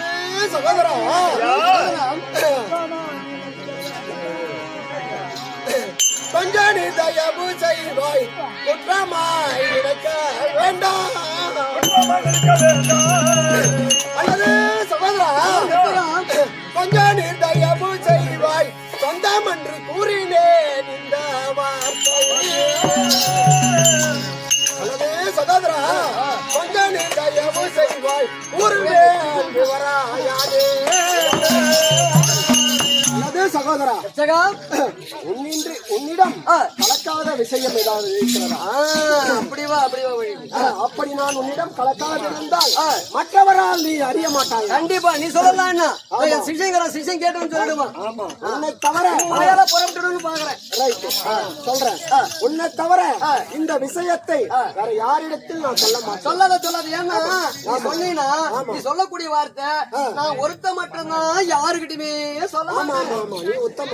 சகோதரா கொஞ்சம் நீ தயவு செய்வாய் குற்றமாய் இருக்க வேண்டாம் அல்லது சகோதரா கொஞ்சம் நீ தயவு செய்வாய் சொந்தம் என்று கூறினேன் இந்த வார்த்தை அல்லது சகோதரா கொஞ்சம் நீ தயவு செய்வாய் கூறுவேன் விவராயாதே அல்லது சகோதரா உன்னிடம் கலக்காத விஷயம் ஏதாவது இருக்கிறதா? அப்படி நான் உன்னிடம் கலக்காத இருந்தால் மற்றவரால் நீ அறிய மாட்டாய். கண்டிப்பா நீ சொல்லலாம். சிஷன் கேட்டு சொல்லிடுமா? உன்னை தவிர புறப்பட்டு பாக்குறேன். சொல்றேன். உன்னை தவிர இந்த விஷயத்தை வேற யாரிடத்தில் நான் சொல்ல மாட்டேன். சொல்லாத. ஏன்னா நான் சொன்னீங்கன்னா நீ சொல்லக்கூடிய வார்த்தை நான் ஒருத்த மட்டும்தான் யாருகிட்டயுமே சொல்ல மாட்டேன். நீ உத்தம.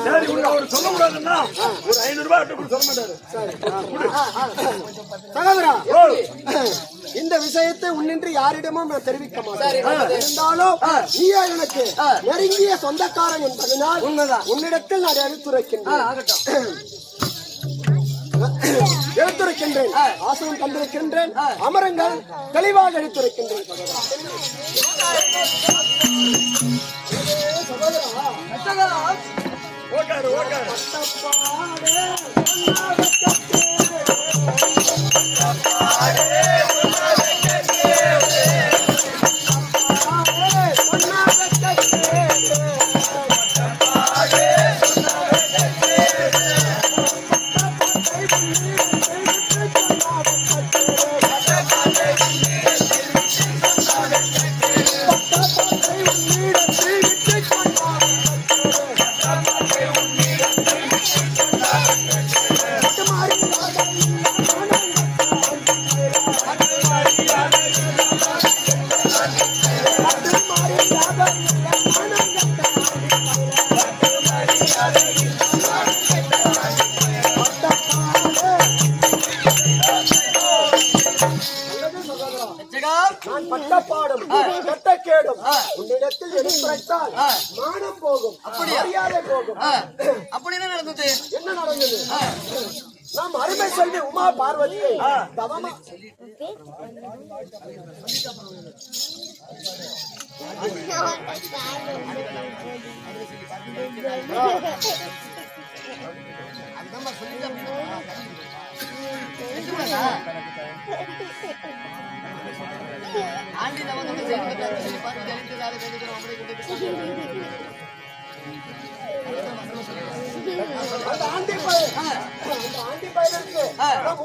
சரி, ஒரு சொல்ல கூடாதுன்னா ஒரு 500 ரூபாய் சொல்ல மாட்டாரு. சகோதரா, இந்த விஷயத்தை உன்னின்றி யாரிடமும் நான் தெரிவிக்க மாட்டேன். இருந்தாலும் நீயா எனக்கு நெருங்கிய சொந்தக்காரன் என்பதனால் உன்னிடத்தில் நான் எடுத்துரைக்கின்றேன். ஆசனம் தந்திருக்கின்றேன். அமரங்கள் தெளிவாக எடுத்துரைக்கின்றேன். நான் பட்டப்பாடும் கட்டக்கேடும் உன்னிடத்தில் எடுத்துரைத்தால் மானம் போகும், மரியாதை போகும். அப்படி என்ன நடந்தது? என்ன நடந்தது? நாம் அருமை செல்வி உமா பார்வதி தவமா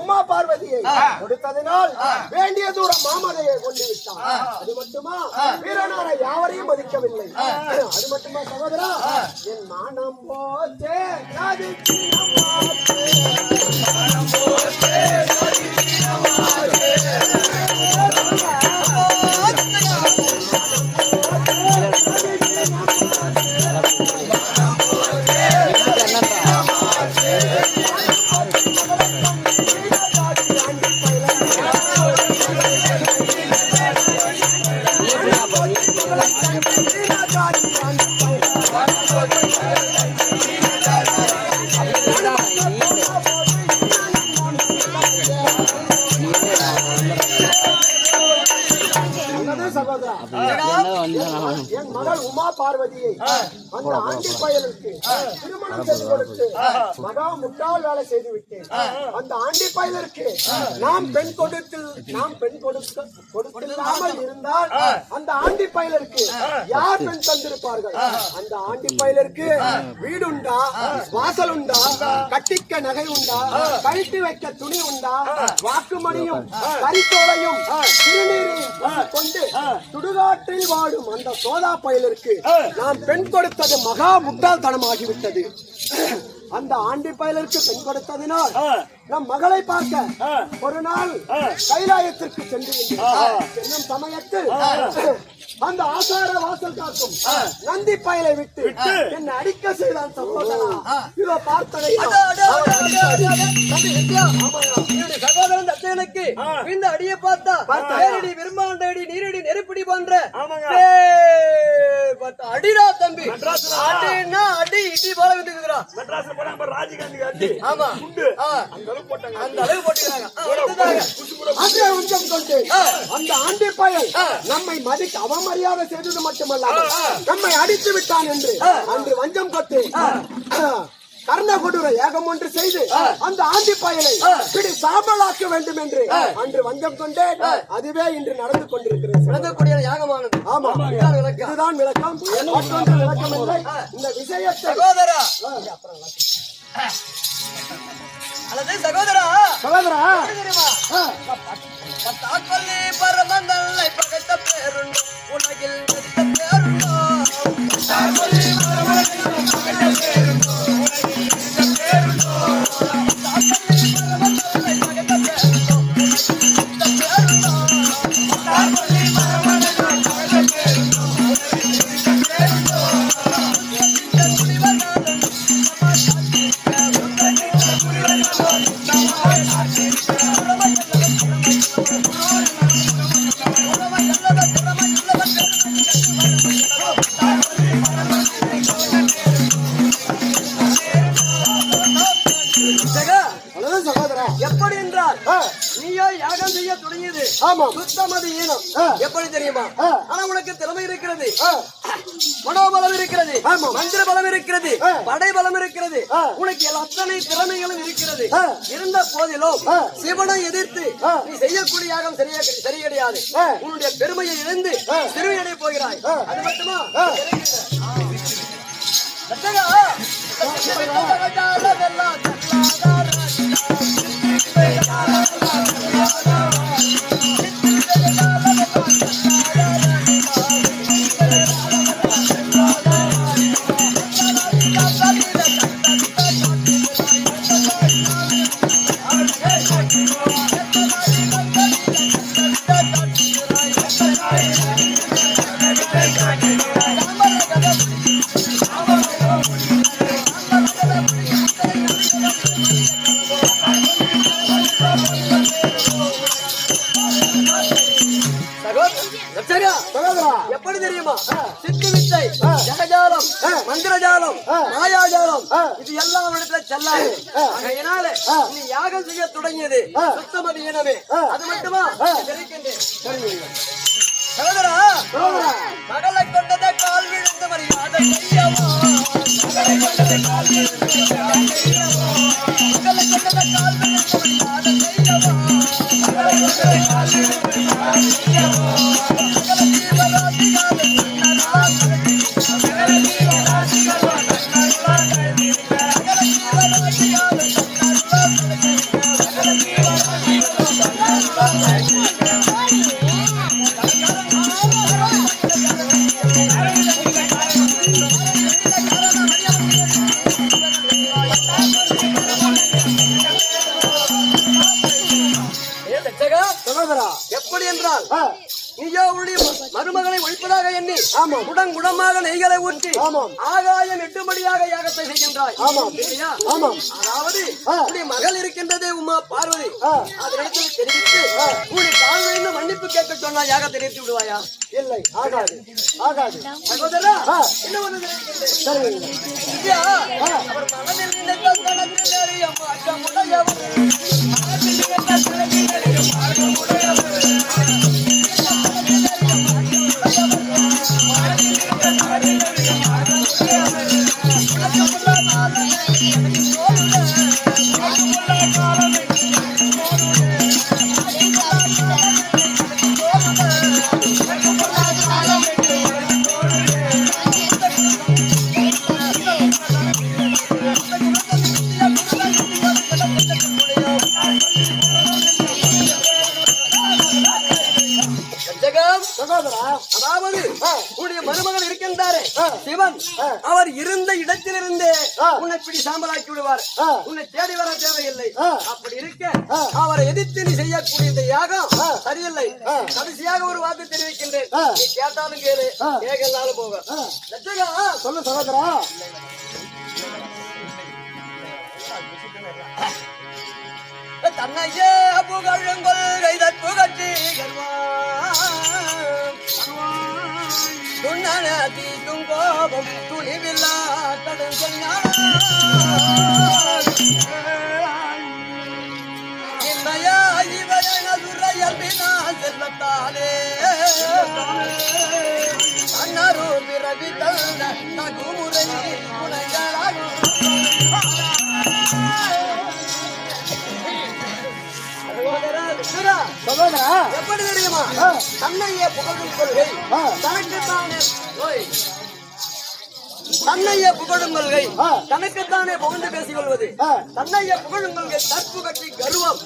உமா பார்வதியை கொடுத்ததினால் வேண்டிய தூரம் மாமதையை கொண்டு விட்டார். அது மட்டுமா வீரனார யாவரையும் மதிக்கவில்லை. அது மட்டுமா சகோதரா, என் மானம் போச்சே என் மகள் உமா பார்வதியை அந்த ஆண்டி பயலுக்கு திருமணம் செய்து கொடுத்து மகா முட்டாள் வேலை செய்து விட்டேன். அந்த ஆண்டி பயலுக்கு நாம் பெண் கொடுக்காமல் இருந்தால் அந்த ஆண்டி பயலுக்கு யார் பெண் தந்திருப்பார்கள்? அந்த ஆண்டி பயலுக்கு வீடு உண்டா, வாசல் உண்டா, கட்டிக்க நகை உண்டா, கழித்து வைக்க துணி உண்டா, வாக்குமணியும் கரித்தோலையும் திருநீரையும் கொண்டு சுடுகாட்டில் வாடும் அந்த சோதா பயலிற்கு நாம் பெண் கொடுத்தது மகா முட்டாள்தனமாகிவிட்டது. அந்த ஆண்டி பயலிற்கு பெண் கொடுத்ததினால் நம் மகளை பார்க்க ஒரு நாள் கைலாயத்திற்கு சென்று செல்லும் சமயத்தில் அந்த ஆசார வாசல் காக்கும் நந்தி பயலை விட்டு என்னை அடிக்க செய்தான் சகோதரா. இதோ பார்த்ததை என்னுடைய சகோதரன் தத்தையனுக்கு இந்த அடியை பார்த்தா நேரடி விரும்பாண்ட அடி நீரடி நெருப்படி போன்ற அடிடா தம்பி. அடின்னா அடி இடி போல விட்டுக்குறா. மெட்ராஸ்ல போனா நம்ம ராஜீவ்காந்தி அடி ஆமா குண்டு அந்த அளவு போட்டாங்க. அந்த அளவு போட்டுக்கிறாங்க. அதே உஞ்சம் கொண்டு அந்த ஆண்டி பயல் நம்மை மதிக்க அவமரியாதை செய்தது மட்டுமல்லாமல் நம்மை அடித்து விட்டான் என்று அன்று வஞ்சம் கொண்டு கர்ண கொடூர ஏகம் ஒன்று செய்து அந்த ஆண்டி பயலை பிடி சாம்பலாக்க வேண்டும் என்று அன்று வஞ்சம் கொண்டேன். அதுவே இன்று நடந்து கொண்டிருக்கிறது. நடக்கக்கூடிய யாகமானது. ஆமா, இதுதான் விளக்கம். இதுதான் விளக்கம். மற்றொன்று விளக்கம் இல்லை. இந்த விஷயத்தை சகோதரா அல்லது சகோதரா சகோதரா தெரியுமா? பத்தாக்கொல்லி பரமந்தல்லை பகைத்த பேருண்டு உலகில் மதித்த பேருண்டோ. பத்தாக்கொல்லி பரமந்தல்லை பகைத்த பேருண்டோ உலகில் மதித்த பேருண்டோ. பத்தாக்கொல்லி பரமந்தல்லை பகைத்த பேருண்டோ உலகில் மதித்த பேருண்டோ. பத்தாக்கொல்லி பரமந்தல்லை பகைத்த பேருண்டோ உலகில் மதித்த பேருண்டோ. இந்த துணிவனாலும் நம்ம சாட்சிக்க உலகில் துணிவனாலும் நம்ம சாட்சிக்க சகோதரா எப்படி என்றால் நீயோ யாகம் செய்ய தொடங்கியது. ஆமா, சுத்தமது ஈனம். எப்படி தெரியுமா? ஆனா உனக்கு திறமை இருக்கிறது, மனோபலம் இருக்கிறது, மந்திர பலம் இருக்கிறது, படை பலம் இருக்கிறது. உனக்கு அத்தனை திறமைகளும் இருக்கிறது. இருந்த போதிலும் சிவனை எதிர்த்து நீ செய்யக்கூடிய யாகம் சரி கிடையாது. உன்னுடைய பெருமையை இழந்து சிறுமையடைய போகிறாய். அது மட்டுமா? எப்படி தெரியுமா? சித்து வித்தை, ஜகஜாலம், மந்திரஜாலம், மாயாஜாலம் இது எல்லாம் இடத்துல செல்லாது. அதனால நீ யாகம் செய்ய தொடங்கியது சுத்தமதி இனமே. அது மட்டுமா? சகோதரா மகளை கொண்டத கால் விழுந்த மரியாதை செய்யவோ. மகளை கொண்டத கால் விழுந்த மரியாதை செய்யவோ. மகளை கொண்டத கால் விழுந்த மரியாதை செய்யவோ. மகளை கொண்டத கால் விழுந்த மரியாதை செய்யவோ. மகளை ஜீவராசிகாலே கண்ணராசி மகளை ஜீவராசிகாலே கண்ணராசி மகளை ஜீவராசிகாலே கண்ணராசி மகளை ஜீவராசிகாலே எப்படி என்றால் நீயோ உன்னுடைய மருமகளை ஒழிப்பதாக எண்ணி குடங்குடமாக நெய்களை ஊற்றி ஆகாயம் எட்டும்படியாக யாகத்தை செய்கின்றாய். அதாவது உன்னுடைய மகள் இருக்கின்றது உமா பார்வதி. அதனிடத்தில் தெரிவித்து உன்னுடைய கால்களில் மன்னிப்பு கேட்க சொன்னா யாகத்தை நிறுத்தி விடுவாயா? இல்லை, ஆகாது, ஆகாது. சகோதரா என்ன ஒன்று அவர் மனதில் நினைத்த கணக்கில் அறிய மாற்றமுடையவர். தான் அவர் இருந்த இடத்திலிருந்தே உன்னை பிடி சாம்பலாக்கி விடுவார். உன்னை தேடி வர தேவையில்லை. அப்படி இருக்க அவரை எதிர்த்து நீ செய்யக்கூடிய இந்த யாகம் சரியில்லை. கடைசியாக ஒரு வார்த்தை தெரிவிக்கின்றேன். நீ கேட்டாலும் கேளு, கேட்கலாலும் போக. லட்சகா சொல்லு சகோதரா. தன்னையே புகழுங்கொள் கைதற் புகழ்ச்சி துண்ணன தீக்கும் கோபம் துணிவில்லா கடுங்கொள் இன்மையா இவரைய துறையல்பினா செல்லத்தாலே அன்னரு பிறவி தந்த நகுமுறை குணங்களாகும். சகோதரா எப்படி தெரியுமா? தன்னையே புகழும் கொள்கை தனக்குத்தானே தன்னையே புகழும் கொள்கை தனக்குத்தானே புகழ்ந்து பேசிக் கொள்வது. தன்னையே புகழும் கொள்கை தற்புகட்சி கர்வம்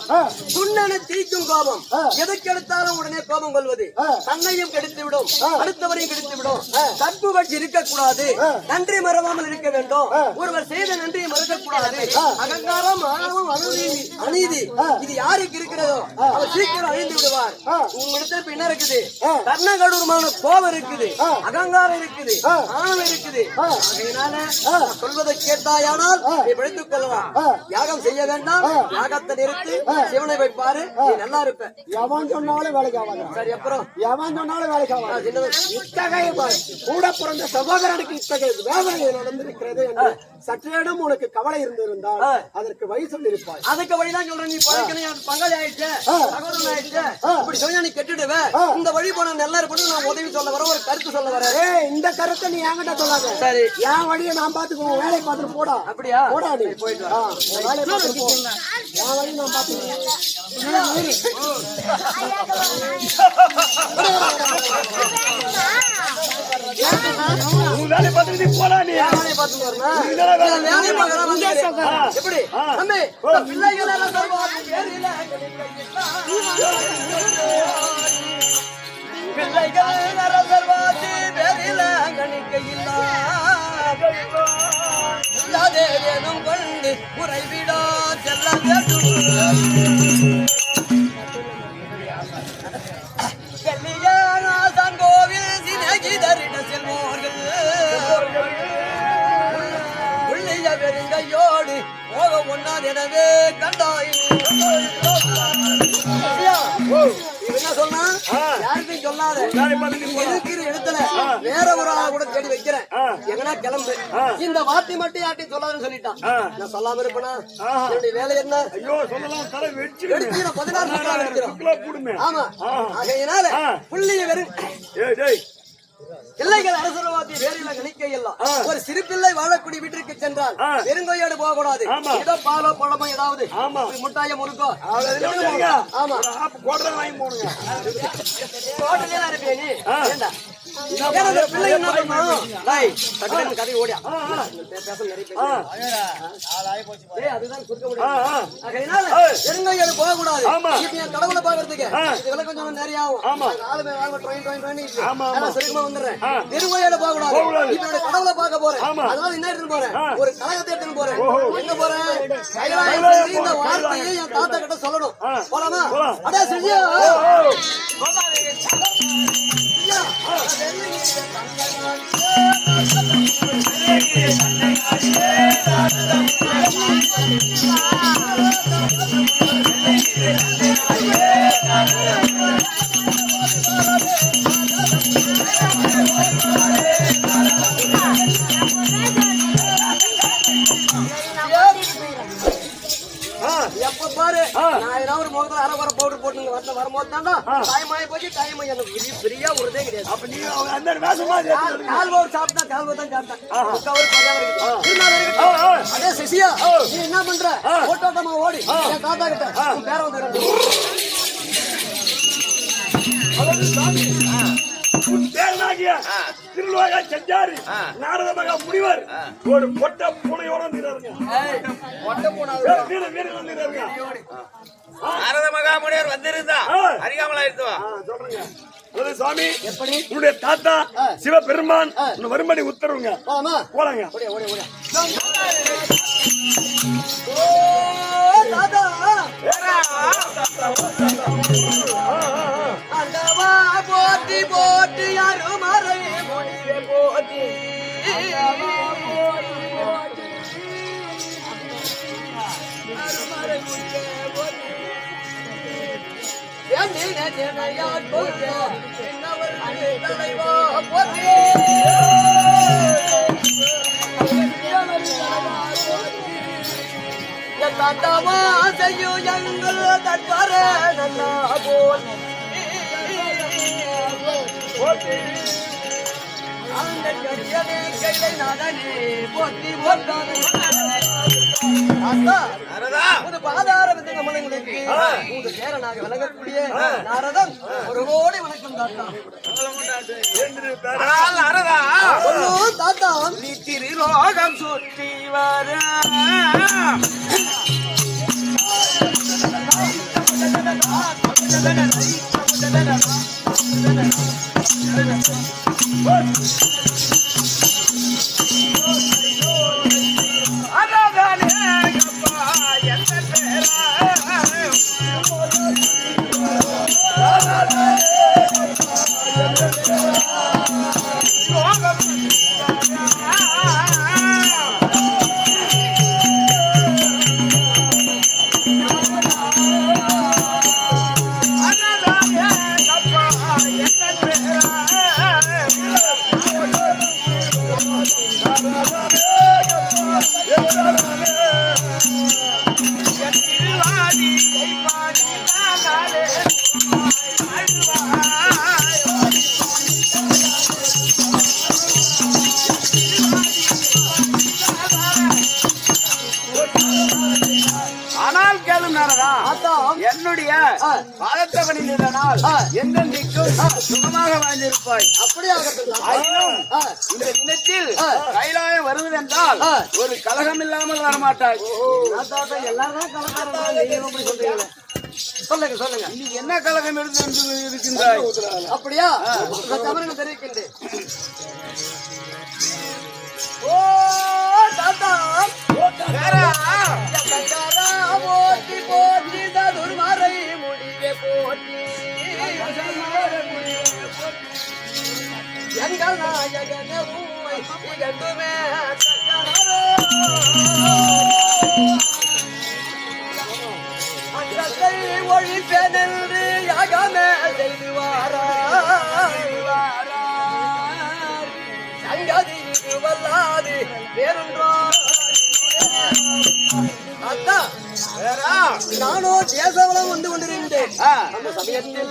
துண்ணென தீக்கும் கோபம். எதுக்கு எடுத்தாலும் உடனே கோபம் கொள்வது தன்னையும் கெடுத்து விடும், அடுத்தவரையும் கெடுத்து விடும். தற்புகட்சி இருக்கக்கூடாது, நன்றி மறவாமல் இருக்க வேண்டும். ஒருவர் செய்த நன்றியை மறக்கக்கூடாது. அகங்காரம் ஆணவம் அநீதி இது யாருக்கு இருக்கிறதோ அவர் சீக்கிரம் அழிந்து விடுவார். உங்களிடத்தில் என்ன இருக்குது? கர்ணகடூரமான கோபம் இருக்குது, அகங்காரம் இருக்குது, ஆணவம் இருக்குது. அதனால சொல்வதை கேட்டாயானால் நீ படித்துக் கொள்ளலாம். யாகம் செய்ய வேண்டாம், யாகத்தை நிறுத்தி சிவனை வைப்பாரு, நீ நல்லா இருப்ப. எவன் சொன்னாலும் வேலைக்கு ஆகாது. சரி, அப்புறம் எவன் சொன்னாலும் வேலைக்கு ஆகாது. இத்தகைய கூட பிறந்த சகோதரனுக்கு இத்தகைய வேதனை நடந்திருக்கிறது என்று சற்றேனும் உனக்கு கவலை இருந்திருந்தால் அதற்கு வழி சொல்லியிருப்பாய். அதுக்கு வழிதான் சொல்றேன். நீ பழக்கணும், பங்காளி ஆயிடுச்சு, சகோதரன் ஆயிடுச்சு, இப்படி சொன்னா நீ கெட்டுடுவ. இந்த வழி போன நல்லா இருப்பது நான் உதவி சொல்ல வர, ஒரு கருத்து சொல்ல வர. இந்த கருத்தை நீ என்கிட்ட சொல்லாத. சரி, என் வழியை நான் பாத்துக்குவோம், வேலையை பார்த்துட்டு போடா. அப்படியா? போடா, நீ போயிட்டு வேலையை பார்த்துட்டு போ. என் வழி நான் பாத்துக்குவேன். உன் வேலையை பார்த்துட்டு போடா. நீ வேலையை பார்த்துட்டு வரணும். வேலையை பார்க்கறேன். எப்படி தம்பி பிள்ளைகள் எல்லாம் சொல்லுவாங்க, பேரில பிள்ளைகள் அரசர்வாதி பேரில கணிக்கையில்லா வேணும் கொண்டு உறைவிடா செல்ல வேண்டும். கல்யாணாசன் கோவில் சினகிதரிட செல்வோர்கள் உள்ளிய பெருங்கையோடு போக ஒன்னார் எனவே கண்டாய். என்ன சொன்னா யாருக்கும் சொல்லாத. இருக்கிற இடத்துல வேற ஒரு ஆளை கூட தேடி வைக்கிறேன், எங்கன்னா கிளம்பு. இந்த வார்த்தை மட்டும் யார்ட்டையும் சொல்லாதுன்னு சொல்லிட்டான். நான் சொல்லாம இருப்பேனா? என்னுடைய வேலை என்ன? ஐயோ சொல்லலாம், தலை வெடிச்சு 16 ஆமா. ஆகையினால புள்ளிய வெறும் பிள்ளைகள் அரசரவாதி வேறில கணிக்கையெல்லாம் ஒரு சிறு பிள்ளை வாழக்கூடிய வீட்டிற்கு சென்றால் பெருங்கொய்யோடு போக கூடாது. ஏதோ பாலோ பழமோ ஏதாவது முட்டாய முறுக்கோ ஆமா வாங்கி போடுங்க. ஹோட்டலே தான் இருப்பியா நீ? ஏண்டா பிள்ளை என்ன பண்ணும்? கதை ஓடியா பேச நிறைய அதுதான் கொடுக்க முடியும். பெருங்கொய்யோடு போக கூடாது. கடவுளை பாக்குறதுக்கு இதெல்லாம் கொஞ்சம் நிறைய ஆகும். வந்துடுறேன். பெருங்கொய்யோட போக கூடாது. இப்ப கடவுளை பார்க்க போறேன், அதனால என்ன எடுத்துட்டு போறேன்? ஒரு கழகத்தை எடுத்துட்டு போறேன். எங்க போறேன்? இந்த வார்த்தையை என் தாத்தா கிட்ட சொல்லணும். போலாமா? அடா செஞ்சியா எப்ப பாரு நான் ஏதாவது ஒரு முகத்துல அரைவர பவுடர் போட்டு வரும்போது தாண்டா தாயமாய போச்சு. தாயமாய் எனக்கு பெரியா ஒருதே கிடையாது. அப்ப நீ அந்த வேஷமா கால்வா சாப்பிட்டா கால்வா தான் சாப்பிட்டேன். அதே சசியா நீ என்ன பண்ற? ஓட்டோட்டமா ஓடி என் தாத்தா கிட்ட பேர வந்து திருவாக செஞ்சாரு நாரத மகா முனிவர் ஒரு பொட்ட பூனையோட நாரத மகா முனிவர் வந்திருந்தா அறியாமலா இருந்துவா சொல்றேங்க. அதாவது சுவாமி எப்படி? உன்னுடைய தாத்தா சிவபெருமான் உன்னை வரும்படி உத்தரவுங்க. போலாமா? போலாங்க. ஓடியா ஓடியா ஓடியா. ஓ தாத்தா அண்டவா போட்டி போட்டி அருமறை முடிவே போட்டி அருமறை முடிவே போட்டி எண்ணின ஜனையார் போற்றி என்னவர் தலைவா போற்றி தந்தமா செய்யும் எங்கள் தற்பர நல்லா போற்றி அந்த கரியனை கைலை நாதனே போற்றி போட்டானே ஒரு பாதார விதங்க மனங்களுக்கு உங்க பேரனாக விளங்கக்கூடிய நாரதன் ஒரு கோடி வணக்கம் தாத்தா. தாத்தா நீ திருலோகம் சுற்றி வர ஆனால் கேளும் நாரதா, என்னுடைய பாதத்தவனினால் என்றென்றைக்கும் சுகமாக வாழ்ந்திருப்பாய். ஆயினும் இந்த தினத்தில் கைலாயம் வருவதென்றால் ஒரு கலகம் இல்லாமல் வரமாட்டாய். எல்லாரும் கலக்காரங்க. சொல்லுங்க சொல்லுங்க. இன்னைக்கு என்ன கலகம் இருக்கின்றாய்? அப்படியா? தவறு தெரிவிக்கின்றேன். ஓ தாத்தா போட்டி போட்டி ததுர்மறை முடிவே போட்டி எங்கள் நாயகனே உம்மை இகழ்ந்துமே அங்கத்தை ஒழிப்பெனென்று யாகமே செய்து சங்கதி வல்லாது வேறொன்றோ அத்தா நானோ தேசவளம் வந்து கொண்டிருந்தேன். அந்த சமயத்தில்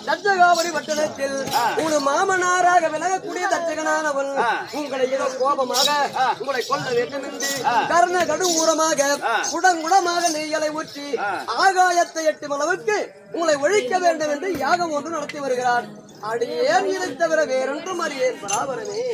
தச்சகாவரி பட்டணத்தில் ஒரு மாமனாராக விலகக்கூடிய தச்சகனானவன் உங்களை ஏதோ கோபமாக உங்களை கொல்ல வேண்டும் என்று கர்ண கடூரமாக குடங்குடமாக நெய்களை ஊற்றி ஆகாயத்தை எட்டும் அளவுக்கு உங்களை ஒழிக்க வேண்டும் என்று யாகம் ஒன்று நடத்தி வருகிறார். அடியேன் இதை தவிர வேறொன்றும் அறியேன் பராபரமே.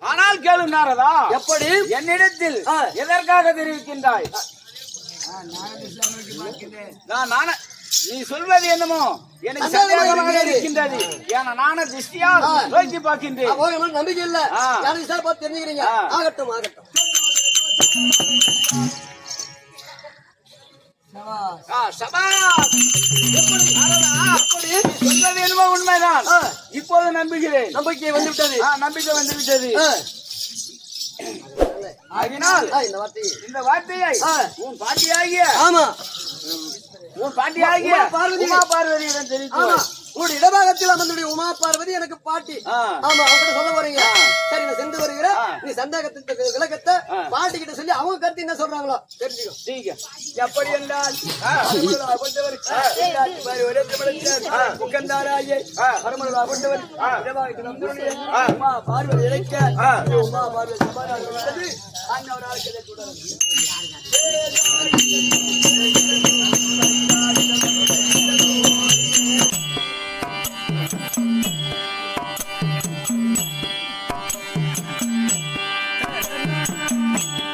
ஆனால் கேளும் நாரதா, எப்படி என்னிடத்தில் எதற்காக தெரிவிக்கின்றாய்? நீ சொல்வது என்னமோ எனக்கு சந்தேகமாக இருக்கின்றது. ஏன்னா நான திருஷ்டியால் நோக்கி பார்க்கின்றேன். நம்பிக்கை இல்ல. யாரும் பார்த்து தெரிஞ்சுக்கிறீங்க. ஆகட்டும் ஆகட்டும். சொல்வது என்னமோ உண்மைதான். இப்போது நம்புகிறேன். நம்பிக்கை வந்துவிட்டது. நம்பிக்கை வந்துவிட்டது. ஆகினால் இந்த வார்த்தையை உன் பாட்டியாகிய உமா பார்வதியிடம் தெரிவித்து உங்களுடைய இடபாகத்தில் அமர்ந்துடைய உமா பார்வதி எனக்கு பாட்டி. ஆமா அவங்க சொல்ல போறீங்க. சரி நான் சென்று வருகிறேன். நீ சந்தேகத்தின் விளக்கத்தை பாட்டி கிட்ட சொல்லி அவங்க கருத்து என்ன சொல்றாங்களோ தெரிஞ்சுக்கோ. எப்படி என்றால் உமா பார்வதி இழைக்க உமா பார்வதி சமாதானம்